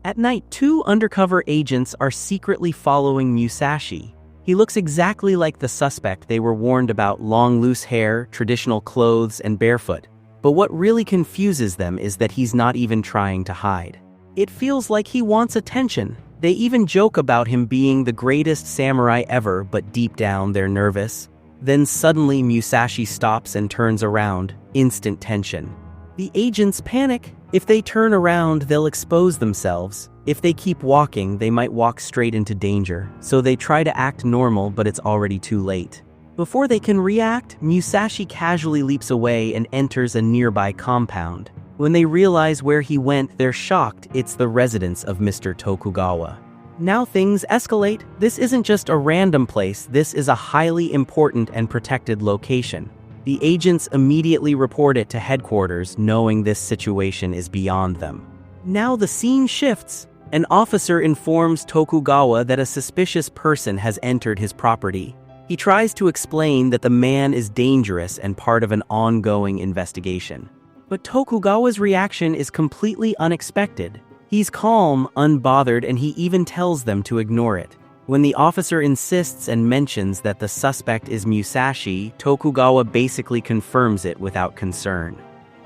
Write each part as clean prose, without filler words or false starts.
At night, two undercover agents are secretly following Musashi. He looks exactly like the suspect they were warned about: long loose hair, traditional clothes, and barefoot. But what really confuses them is that he's not even trying to hide. It feels like he wants attention. They even joke about him being the greatest samurai ever, but deep down they're nervous. Then suddenly Musashi stops and turns around. Instant tension. The agents panic. If they turn around, they'll expose themselves. If they keep walking, they might walk straight into danger. So they try to act normal, but it's already too late. Before they can react, Musashi casually leaps away and enters a nearby compound. When they realize where he went, they're shocked. It's the residence of Mr. Tokugawa. Now things escalate. This isn't just a random place, this is a highly important and protected location. The agents immediately report it to headquarters, knowing this situation is beyond them. Now the scene shifts. An officer informs Tokugawa that a suspicious person has entered his property. He tries to explain that the man is dangerous and part of an ongoing investigation. But Tokugawa's reaction is completely unexpected. He's calm, unbothered, and he even tells them to ignore it. When the officer insists and mentions that the suspect is Musashi, Tokugawa basically confirms it without concern.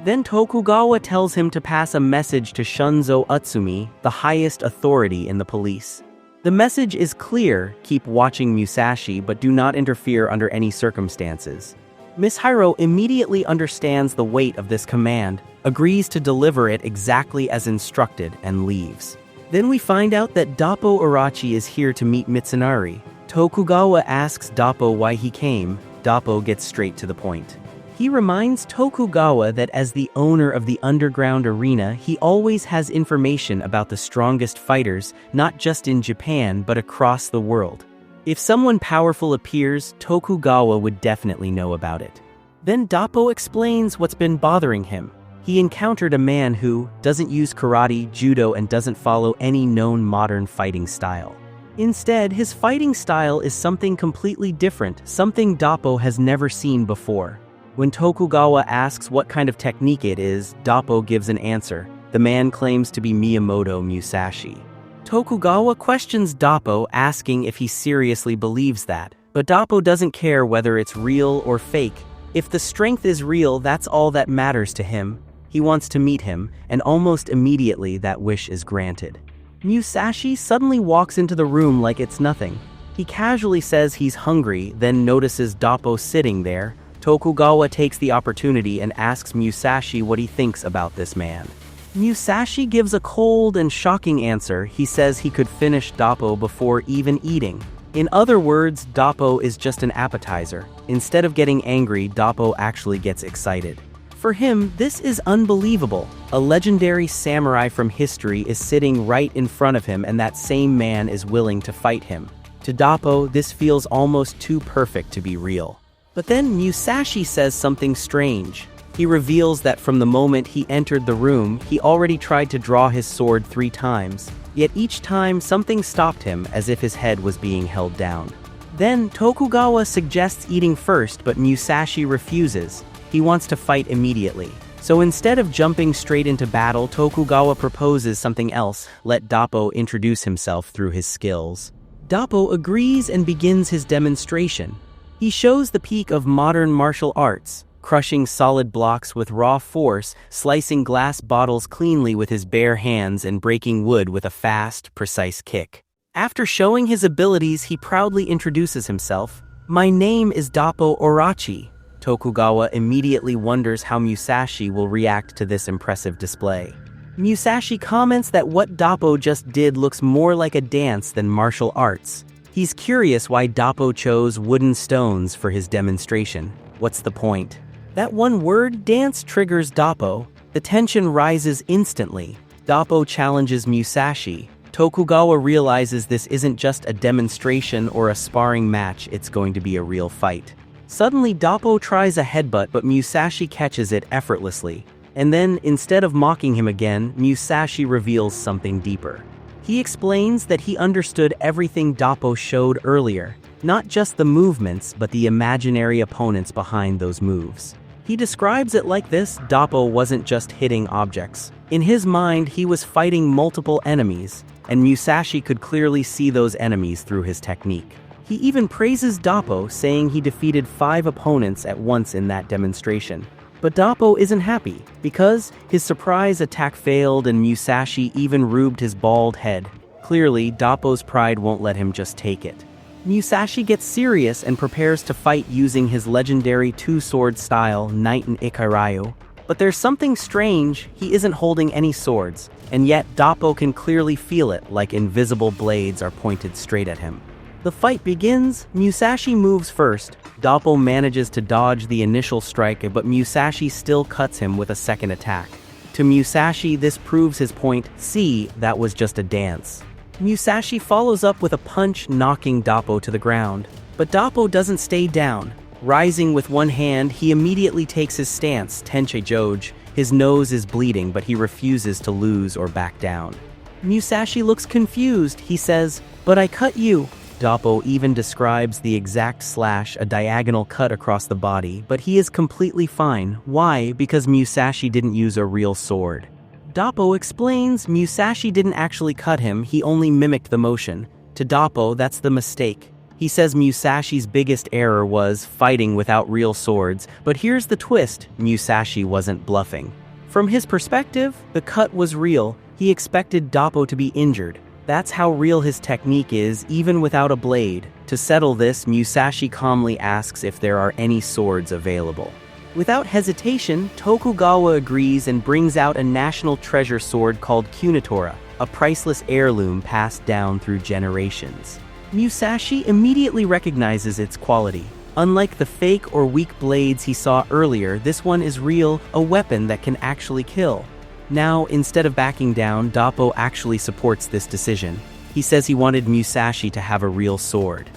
Then Tokugawa tells him to pass a message to Shunzo Utsumi, the highest authority in the police. The message is clear: keep watching Musashi, but do not interfere under any circumstances. Miss Hiro immediately understands the weight of this command, agrees to deliver it exactly as instructed, and leaves. Then we find out that Doppo Orochi is here to meet Mitsunari. Tokugawa asks Doppo why he came. Doppo gets straight to the point. He reminds Tokugawa that as the owner of the underground arena, he always has information about the strongest fighters, not just in Japan but across the world. If someone powerful appears, Tokugawa would definitely know about it. Then Doppo explains what's been bothering him. He encountered a man who doesn't use karate, judo, and doesn't follow any known modern fighting style. Instead, his fighting style is something completely different, something Doppo has never seen before. When Tokugawa asks what kind of technique it is, Doppo gives an answer. The man claims to be Miyamoto Musashi. Tokugawa questions Doppo, asking if he seriously believes that. But Doppo doesn't care whether it's real or fake. If the strength is real, that's all that matters to him. He wants to meet him, and almost immediately that wish is granted. Musashi suddenly walks into the room like it's nothing. He casually says he's hungry, then notices Doppo sitting there. Tokugawa takes the opportunity and asks Musashi what he thinks about this man. Musashi gives a cold and shocking answer. He says he could finish Doppo before even eating. In other words, Doppo is just an appetizer. Instead of getting angry, Doppo actually gets excited. For him, this is unbelievable. A legendary samurai from history is sitting right in front of him, and that same man is willing to fight him. To Doppo, this feels almost too perfect to be real. But then Musashi says something strange. He reveals that from the moment he entered the room, he already tried to draw his sword 3 times. Yet each time something stopped him, as if his head was being held down. Then Tokugawa suggests eating first, but Musashi refuses. He wants to fight immediately. So instead of jumping straight into battle, Tokugawa proposes something else: let Doppo introduce himself through his skills. Doppo agrees and begins his demonstration. He shows the peak of modern martial arts, crushing solid blocks with raw force, slicing glass bottles cleanly with his bare hands, and breaking wood with a fast, precise kick. After showing his abilities, he proudly introduces himself. "My name is Doppo Orochi." Tokugawa immediately wonders how Musashi will react to this impressive display. Musashi comments that what Doppo just did looks more like a dance than martial arts. He's curious why Doppo chose wooden stones for his demonstration. What's the point? That one word, dance, triggers Doppo. The tension rises instantly. Doppo challenges Musashi. Tokugawa realizes this isn't just a demonstration or a sparring match, it's going to be a real fight. Suddenly, Doppo tries a headbutt, but Musashi catches it effortlessly. And then, instead of mocking him again, Musashi reveals something deeper. He explains that he understood everything Doppo showed earlier, not just the movements, but the imaginary opponents behind those moves. He describes it like this: Doppo wasn't just hitting objects. In his mind, he was fighting multiple enemies, and Musashi could clearly see those enemies through his technique. He even praises Doppo, saying he defeated 5 opponents at once in that demonstration. But Doppo isn't happy, because his surprise attack failed and Musashi even rubbed his bald head. Clearly, Doppo's pride won't let him just take it. Musashi gets serious and prepares to fight using his legendary two-sword style, Knight and Ikarayu. But there's something strange: he isn't holding any swords, and yet Doppo can clearly feel it, like invisible blades are pointed straight at him. The fight begins. Musashi moves first. Doppo manages to dodge the initial strike, but Musashi still cuts him with a second attack. To Musashi, this proves his point: see, that was just a dance. Musashi follows up with a punch, knocking Doppo to the ground. But Doppo doesn't stay down. Rising with one hand, he immediately takes his stance, Tenchi Joji. His nose is bleeding, but he refuses to lose or back down. Musashi looks confused. He says, "But I cut you." Doppo even describes the exact slash, a diagonal cut across the body, but he is completely fine. Why? Because Musashi didn't use a real sword. Doppo explains Musashi didn't actually cut him, he only mimicked the motion. To Doppo, that's the mistake. He says Musashi's biggest error was fighting without real swords, but here's the twist: Musashi wasn't bluffing. From his perspective, the cut was real. He expected Doppo to be injured. That's how real his technique is, even without a blade. To settle this, Musashi calmly asks if there are any swords available. Without hesitation, Tokugawa agrees and brings out a national treasure sword called Kunitora, a priceless heirloom passed down through generations. Musashi immediately recognizes its quality. Unlike the fake or weak blades he saw earlier, this one is real, a weapon that can actually kill. Now, instead of backing down, Doppo actually supports this decision. He says he wanted Musashi to have a real sword.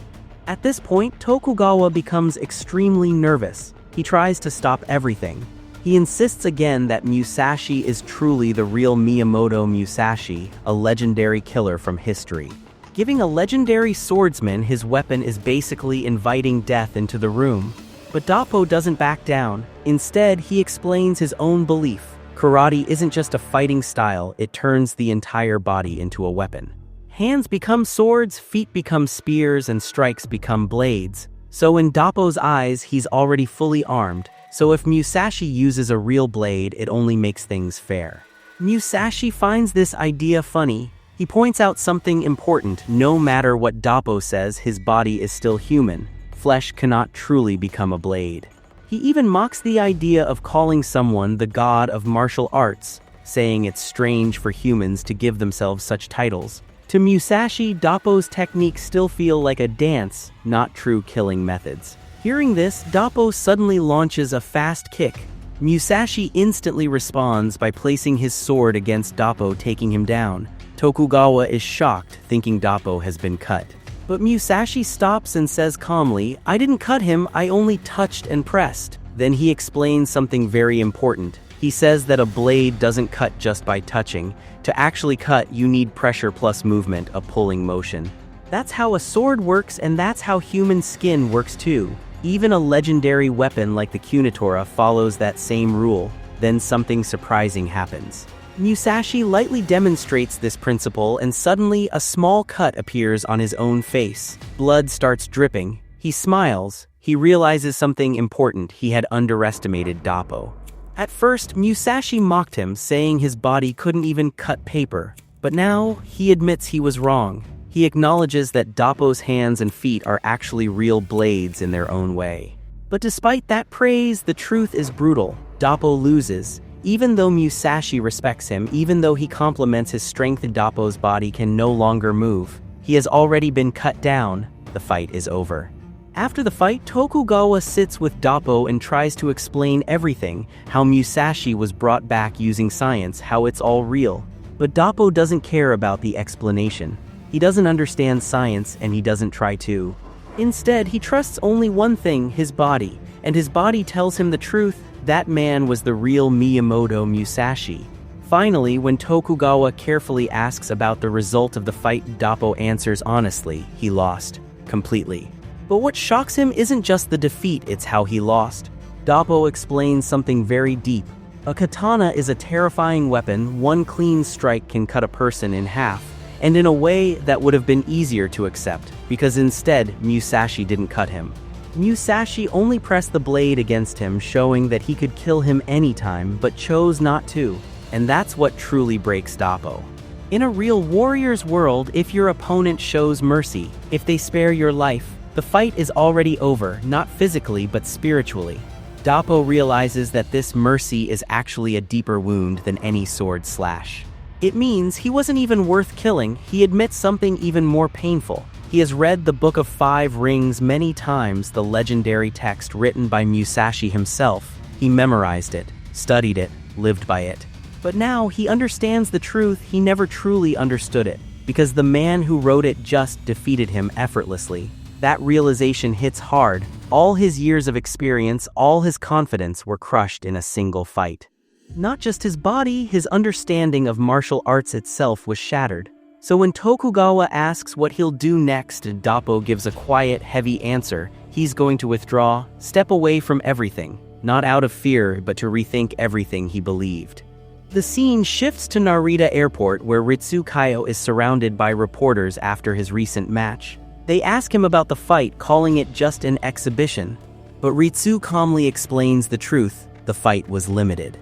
At this point, Tokugawa becomes extremely nervous. He tries to stop everything. He insists again that Musashi is truly the real Miyamoto Musashi, a legendary killer from history. Giving a legendary swordsman his weapon is basically inviting death into the room. But Doppo doesn't back down. Instead, he explains his own belief. Karate isn't just a fighting style, it turns the entire body into a weapon. Hands become swords, feet become spears, and strikes become blades. So in Doppo's eyes, he's already fully armed, so if Musashi uses a real blade, it only makes things fair. Musashi finds this idea funny. He points out something important: no matter what Doppo says, his body is still human. Flesh cannot truly become a blade. He even mocks the idea of calling someone the god of martial arts, saying it's strange for humans to give themselves such titles. To Musashi, Doppo's techniques still feel like a dance, not true killing methods. Hearing this, Doppo suddenly launches a fast kick. Musashi instantly responds by placing his sword against Doppo, taking him down. Tokugawa is shocked, thinking Doppo has been cut. But Musashi stops and says calmly, "I didn't cut him, I only touched and pressed." Then he explains something very important. He says that a blade doesn't cut just by touching. To actually cut, you need pressure plus movement, a pulling motion. That's how a sword works, and that's how human skin works too. Even a legendary weapon like the Kunitora follows that same rule. Then something surprising happens. Musashi lightly demonstrates this principle, and suddenly a small cut appears on his own face. Blood starts dripping. He smiles. He realizes something important: he had underestimated Doppo. At first, Musashi mocked him, saying his body couldn't even cut paper. But now, he admits he was wrong. He acknowledges that Doppo's hands and feet are actually real blades in their own way. But despite that praise, the truth is brutal. Doppo loses. Even though Musashi respects him, even though he compliments his strength, Doppo's body can no longer move. He has already been cut down. The fight is over. After the fight, Tokugawa sits with Doppo and tries to explain everything, how Musashi was brought back using science, how it's all real. But Doppo doesn't care about the explanation. He doesn't understand science, and he doesn't try to. Instead, he trusts only one thing: his body. And his body tells him the truth: that man was the real Miyamoto Musashi. Finally, when Tokugawa carefully asks about the result of the fight, Doppo answers honestly: he lost. Completely. But what shocks him isn't just the defeat, it's how he lost. Doppo explains something very deep. A katana is a terrifying weapon. One clean strike can cut a person in half, and in a way that would have been easier to accept, because instead, Musashi didn't cut him. Musashi only pressed the blade against him, showing that he could kill him anytime, but chose not to. And that's what truly breaks Doppo. In a real warrior's world, if your opponent shows mercy, if they spare your life, the fight is already over, not physically but spiritually. Doppo realizes that this mercy is actually a deeper wound than any sword slash. It means he wasn't even worth killing. He admits something even more painful. He has read the Book of Five Rings many times, the legendary text written by Musashi himself. He memorized it, studied it, lived by it. But now he understands the truth. He never truly understood it, because the man who wrote it just defeated him effortlessly. That realization hits hard. All his years of experience, all his confidence were crushed in a single fight. Not just his body, his understanding of martial arts itself was shattered. So when Tokugawa asks what he'll do next, Doppo gives a quiet, heavy answer. He's going to withdraw, step away from everything, not out of fear, but to rethink everything he believed. The scene shifts to Narita Airport, where Ritsu Kaio is surrounded by reporters after his recent match. They ask him about the fight, calling it just an exhibition. But Ritsu calmly explains the truth: the fight was limited.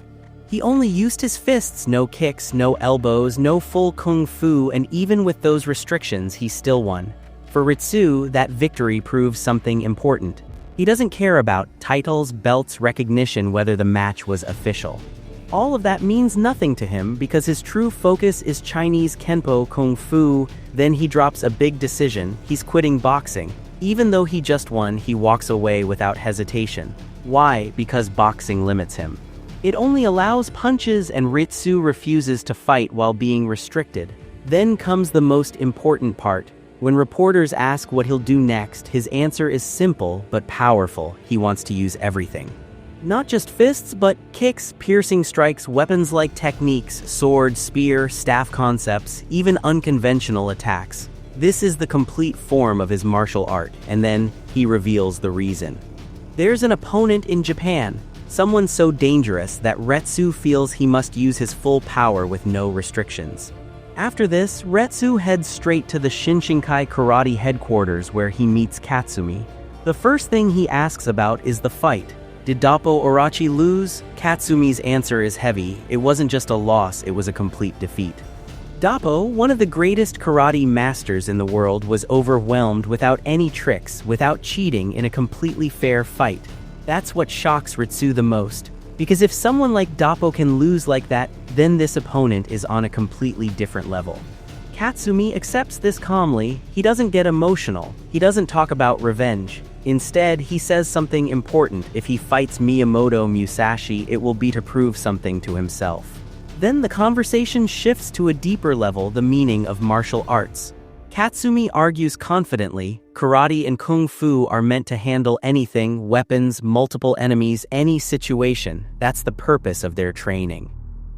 He only used his fists, no kicks, no elbows, no full kung fu, and even with those restrictions, he still won. For Ritsu, that victory proves something important. He doesn't care about titles, belts, recognition, whether the match was official. All of that means nothing to him because his true focus is Chinese Kenpo Kung Fu. Then he drops a big decision: he's quitting boxing. Even though he just won, he walks away without hesitation. Why? Because boxing limits him. It only allows punches, and Ritsu refuses to fight while being restricted. Then comes the most important part. When reporters ask what he'll do next, his answer is simple but powerful. He wants to use everything. Not just fists, but kicks, piercing strikes, weapons-like techniques, sword, spear, staff concepts, even unconventional attacks. This is the complete form of his martial art, and then he reveals the reason. There's an opponent in Japan, someone so dangerous that Ritsu feels he must use his full power with no restrictions. After this, Ritsu heads straight to the Shinshinkai Karate headquarters where he meets Katsumi. The first thing he asks about is the fight. Did Doppo Orochi lose? Katsumi's answer is heavy. It wasn't just a loss, it was a complete defeat. Doppo, one of the greatest karate masters in the world, was overwhelmed without any tricks, without cheating, in a completely fair fight. That's what shocks Ritsu the most, because if someone like Doppo can lose like that, then this opponent is on a completely different level. Katsumi accepts this calmly. He doesn't get emotional. He doesn't talk about revenge. Instead, he says something important: if he fights Miyamoto Musashi, it will be to prove something to himself. Then the conversation shifts to a deeper level: the meaning of martial arts. Katsumi argues confidently, karate and kung fu are meant to handle anything, weapons, multiple enemies, any situation. That's the purpose of their training.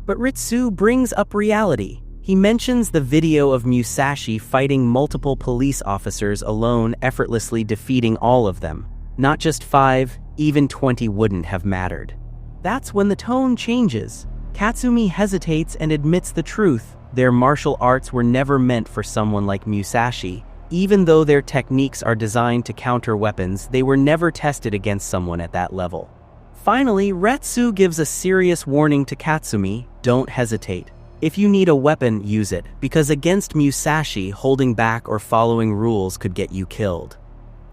But Ritsu brings up reality. He mentions the video of Musashi fighting multiple police officers alone, effortlessly defeating all of them. Not just 5, even 20 wouldn't have mattered. That's when the tone changes. Katsumi hesitates and admits the truth. Their martial arts were never meant for someone like Musashi. Even though their techniques are designed to counter weapons, they were never tested against someone at that level. Finally, Ritsu gives a serious warning to Katsumi: don't hesitate. If you need a weapon, use it, because against Musashi, holding back or following rules could get you killed.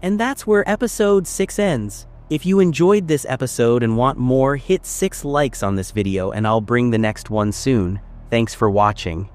And that's where episode 6 ends. If you enjoyed this episode and want more, hit 6 likes on this video and I'll bring the next one soon. Thanks for watching.